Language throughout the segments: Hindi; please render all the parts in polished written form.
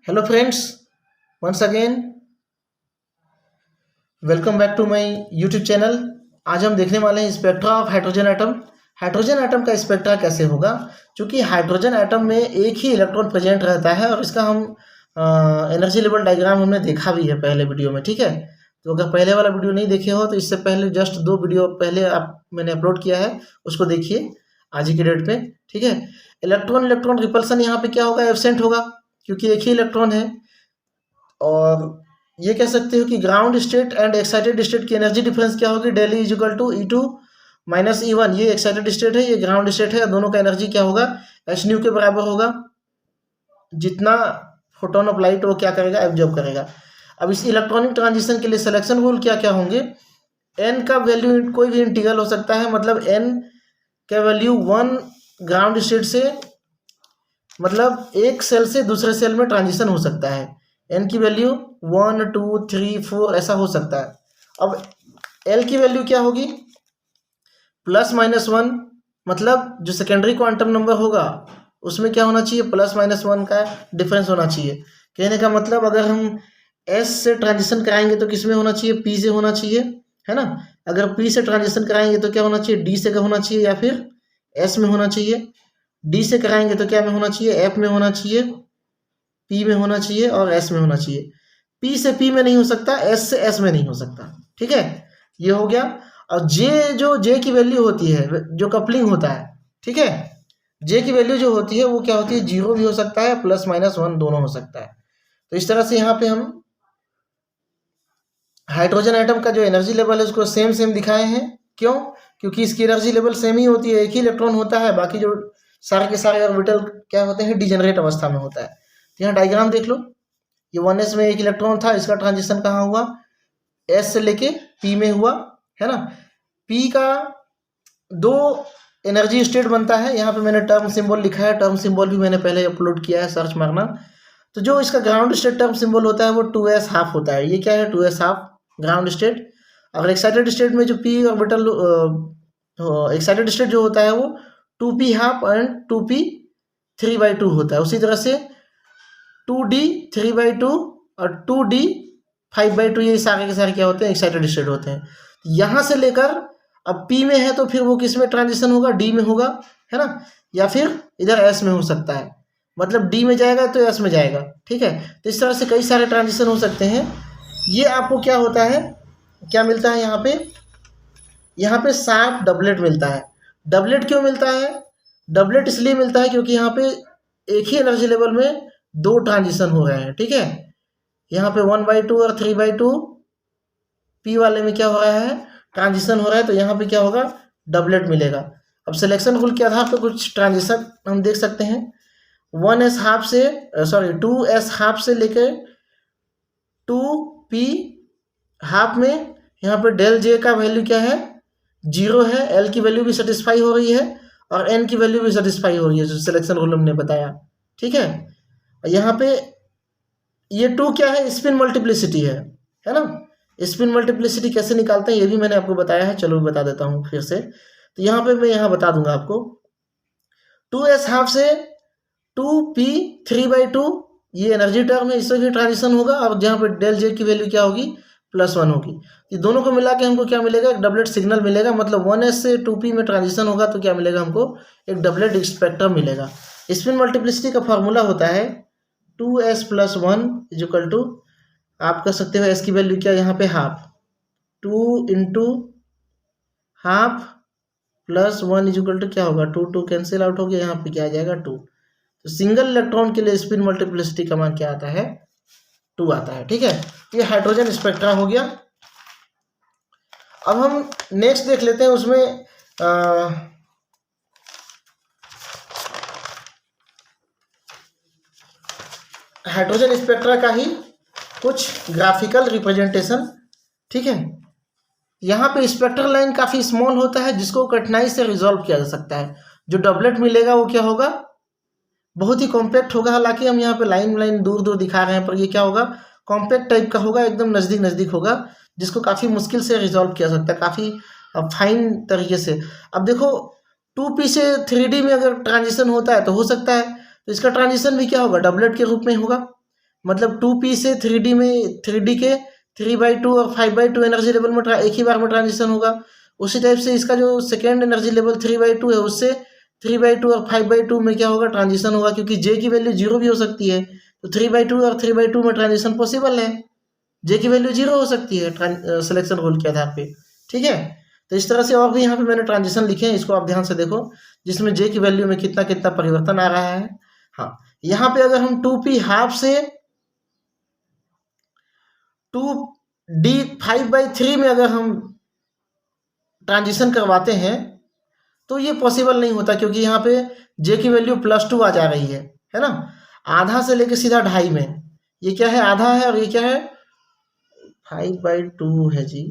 Hello friends, once again welcome back to my YouTube channel. आज हम देखने वाले हैं spectra of hydrogen atom. Hydrogen atom का स्पेक्ट्रा कैसे होगा? क्योंकि हाइड्रोजन एटम में एक ही इलेक्ट्रॉन प्रेजेंट रहता है और इसका हम एनर्जी लेवल डायग्राम हमने देखा भी है पहले वीडियो में। ठीक है, तो अगर पहले वाला वीडियो नहीं देखे हो तो इससे पहले जस्ट 2 वीडियो पहले मैंने अपलोड किया है, उसको देखिए आज ही की डेट पे। ठीक है, इलेक्ट्रॉन इलेक्ट्रॉन रिपल्सन यहाँ पे क्या होगा? एब्सेंट होगा, क्योंकि एक ही इलेक्ट्रॉन है। और ये कह सकते हो कि ground state and excited state की एनर्जी डिफरेंस क्या होगी? Del is equal to E2 minus E1। ये एक्साइटेड स्टेट है, ये ग्राउंड स्टेट है। दोनों का एनर्जी क्या होगा? एच न्यू के बराबर होगा। जितना फोटोन ऑफ लाइट वो क्या करेगा? एब्जॉर्ब करेगा। अब इस इलेक्ट्रॉनिक ट्रांजिशन के लिए सिलेक्शन रूल क्या क्या होंगे? एन का वैल्यू कोई भी इंटीग्रल हो सकता है, मतलब एन का वैल्यू 1 ग्राउंड स्टेट से, मतलब एक सेल से दूसरे सेल में ट्रांजिशन हो सकता है। एन की वैल्यू 1 2 3 4 ऐसा हो सकता है। अब एल की वैल्यू क्या होगी? +-1, मतलब जो सेकेंडरी क्वांटम नंबर होगा उसमें क्या होना चाहिए? +-1 का डिफरेंस होना चाहिए। कहने का मतलब अगर हम एस से ट्रांजिशन कराएंगे तो किस में होना चाहिए? पी से होना चाहिए, है ना। अगर पी से ट्रांजिशन कराएंगे तो क्या होना चाहिए? डी से होना चाहिए या फिर एस में होना चाहिए। डी से कराएंगे तो क्या में होना चाहिए? एफ में होना चाहिए, पी में होना चाहिए और एस में होना चाहिए। पी से पी में नहीं हो सकता, एस से एस में नहीं हो सकता। ठीक है, ये हो गया। और जे की वैल्यू होती है, जो कपलिंग होता है, ठीक है, जे की वैल्यू जो होती है वो क्या होती है? 0 भी हो सकता है, +-1 दोनों हो सकता है। तो इस तरह से यहाँ पे हम हाइड्रोजन एटम का जो एनर्जी लेवल है उसको सेम सेम दिखाए हैं। क्यों? क्योंकि इसकी एनर्जी लेवल सेम ही होती है, एक ही इलेक्ट्रॉन होता है, बाकी जो सारे के सारे ऑर्बिटल क्या होते हैं? डिजेनरेट अवस्था में होता है। तो यहाँ डायग्राम देख लो, ये 1s में एक इलेक्ट्रॉन था, इसका ट्रांजिशन कहाँ हुआ? एस से लेके पी में हुआ, है ना। पी का 2 एनर्जी स्टेट बनता है। यहाँ पे मैंने टर्म सिंबल लिखा है, टर्म सिंबल भी मैंने पहले अपलोड किया है, सर्च मारना। तो जो इसका ग्राउंड स्टेट टर्म सिंबल होता है वो 2s हाफ होता है। ये क्या है? 2s half ground state. और एक्साइटेड स्टेट में जो पी ऑर्बिटल एक्साइटेड स्टेट जो होता है वो 2p हाफ एंड 2p 3/2 होता है। उसी तरह से 2d 3/2 और 2d 5/2, ये सारे के सारे क्या होते हैं? एक्साइटेड स्टेट होते हैं। यहाँ से लेकर अब p में है तो फिर वो किस में ट्रांजिशन होगा? d में होगा, है ना, या फिर इधर s में हो सकता है, मतलब d में जाएगा तो s में जाएगा। ठीक है, तो इस तरह से कई सारे ट्रांजिशन हो सकते हैं। ये आपको क्या होता है, क्या मिलता है यहाँ पे? यहाँ पे शार्प डबलेट मिलता है। डबलेट क्यों मिलता है? डबलेट इसलिए मिलता है क्योंकि यहाँ पे एक ही एनर्जी लेवल में 2 ट्रांजिशन हो रहे हैं। ठीक है, यहाँ पे 1/2 और 3/2 पी वाले में क्या हो रहा है? ट्रांजिशन हो रहा है, तो यहाँ पे क्या होगा? डबलेट मिलेगा। अब सिलेक्शन रूल के आधार पर कुछ ट्रांजिशन हम देख सकते हैं। 1s हाफ से 2s हाफ से लेकर 2p हाफ में यहाँ पे डेल जे का वैल्यू क्या है? 0 है। एल की वैल्यू भी सेटिस्फाई हो रही है और एन की वैल्यू भी सेटिस्फाई हो रही है, जो सिलेक्शन रूल हमने बताया। ठीक है, यहाँ पे ये 2 क्या है? स्पिन मल्टीप्लिसिटी है ना। स्पिन मल्टीप्लिसिटी कैसे निकालते हैं ये भी मैंने आपको बताया है, चलो बता देता हूँ फिर से। तो यहाँ पे मैं यहाँ बता दूंगा आपको। 2s हाफ से 2p 3/2 ये एनर्जी टर्म है, इससे भी ट्रांजिशन होगा। और जहाँ पे डेल जे की वैल्यू क्या होगी? +1 होगी। ये दोनों को मिला के हमको क्या मिलेगा? एक डबलेट सिग्नल मिलेगा। मतलब 1s से 2p में ट्रांजिशन होगा तो क्या मिलेगा हमको? एक डबलेट स्पेक्ट्रम मिलेगा। स्पिन मल्टीप्लिसिटी का फॉर्मूला होता है 2s + 1 इक्वल टू, आप कर सकते हो s की वैल्यू क्या? यहाँ पे half, 2 into half +1 equal to क्या होगा? 2 2 कैंसिल आउट हो गया, यहाँ पे क्या आ जाएगा? 2। तो सिंगल इलेक्ट्रॉन के लिए स्पिन मल्टीप्लिसिटी का मान क्या आता है? 2 आता है। ठीक है, ये हाइड्रोजन स्पेक्ट्रा हो गया। अब हम नेक्स्ट देख लेते हैं, उसमें हाइड्रोजन स्पेक्ट्रा का ही कुछ ग्राफिकल रिप्रेजेंटेशन। ठीक है, यहाँ पे स्पेक्ट्रल लाइन काफ़ी स्मॉल होता है, जिसको कठिनाई से रिजॉल्व किया जा सकता है। जो डबलेट मिलेगा वो क्या होगा? बहुत ही कॉम्पैक्ट होगा। हालांकि हम यहाँ पे लाइन दूर दूर दिखा रहे हैं, पर ये क्या होगा? कॉम्पैक्ट टाइप का होगा, एकदम नज़दीक नज़दीक होगा, जिसको काफ़ी मुश्किल से रिजॉल्व किया जा सकता है, काफ़ी फाइन तरीके से। अब देखो 2p से 3d में अगर ट्रांजिशन होता है तो हो सकता है, तो इसका ट्रांजिशन भी क्या होगा? डबलेट के रूप में होगा। मतलब 2p से 3d में 3d के 3/2 और 5/2 एनर्जी लेवल में एक ही बार में ट्रांजिशन होगा। उसी टाइप से इसका जो सेकेंड एनर्जी लेवल 3/2 है उससे 3/2 और 5/2 में क्या होगा, ट्रांजिशन होगा, क्योंकि जे की वैल्यू 0 भी हो सकती है। तो 3/2 और 3/2 में ट्रांजिशन पॉसिबल है, जे की वैल्यू 0 हो सकती है सिलेक्शन रूल के आधार पे। ठीक है, तो इस तरह से और भी यहाँ पे मैंने ट्रांजिशन लिखे हैं, इसको आप ध्यान से देखो, जिसमें जे की वैल्यू में कितना कितना परिवर्तन आ रहा है। हाँ, यहाँ पे अगर हम 2p हाफ से 2d 5/3 में अगर हम ट्रांजिशन करवाते हैं तो ये पॉसिबल नहीं होता, क्योंकि यहाँ पे जे की वैल्यू +2 आ जा रही है ना। आधा से लेके सीधा 2.5 में, ये क्या है, आधा है, और ये क्या है, 5/2 है जी,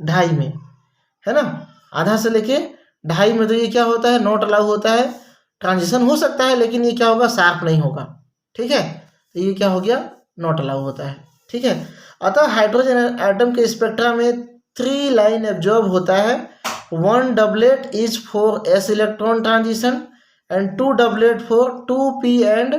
2.5 में, है ना। आधा से लेके 2.5 में, तो ये क्या होता है, नॉट अलाउ होता है। ट्रांजिशन हो सकता है लेकिन ये क्या होगा, शार्प नहीं होगा। ठीक है, तो ये क्या हो गया, नॉट अलाउ होता है। ठीक है, अतः हाइड्रोजन एटम के स्पेक्ट्रा में 3 लाइन एब्जॉर्ब होता है। 1 doublet is for s electron transition and 2 doublet for 2p and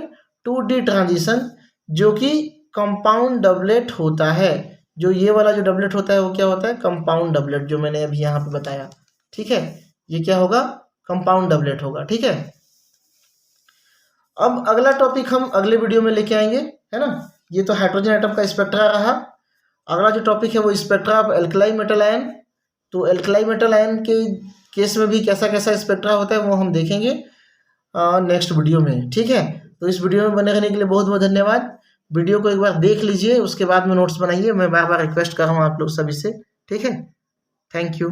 2d transition, जो कि कंपाउंड डबलेट होता है। जो ये वाला जो डबलेट होता है वो क्या होता है, कंपाउंड डबलेट, जो मैंने अभी यहाँ पे बताया। ठीक है, ये क्या होगा, कंपाउंड डबलेट होगा। ठीक है, अब अगला टॉपिक हम अगले वीडियो में लेके आएंगे, है ना। ये तो हाइड्रोजन एटम का स्पेक्ट्रा रहा। अगला जो टॉपिक है वो spectra of alkali metal ion. तो एल्कलाई मेटल आयन के केस में भी कैसा कैसा स्पेक्ट्रा होता है वो हम देखेंगे नेक्स्ट वीडियो में। ठीक है, तो इस वीडियो में बने रहने के लिए बहुत बहुत धन्यवाद। वीडियो को एक बार देख लीजिए, उसके बाद में नोट्स बनाइए, मैं बार बार रिक्वेस्ट कर रहा हूँ आप लोग सभी से। ठीक है, थैंक यू।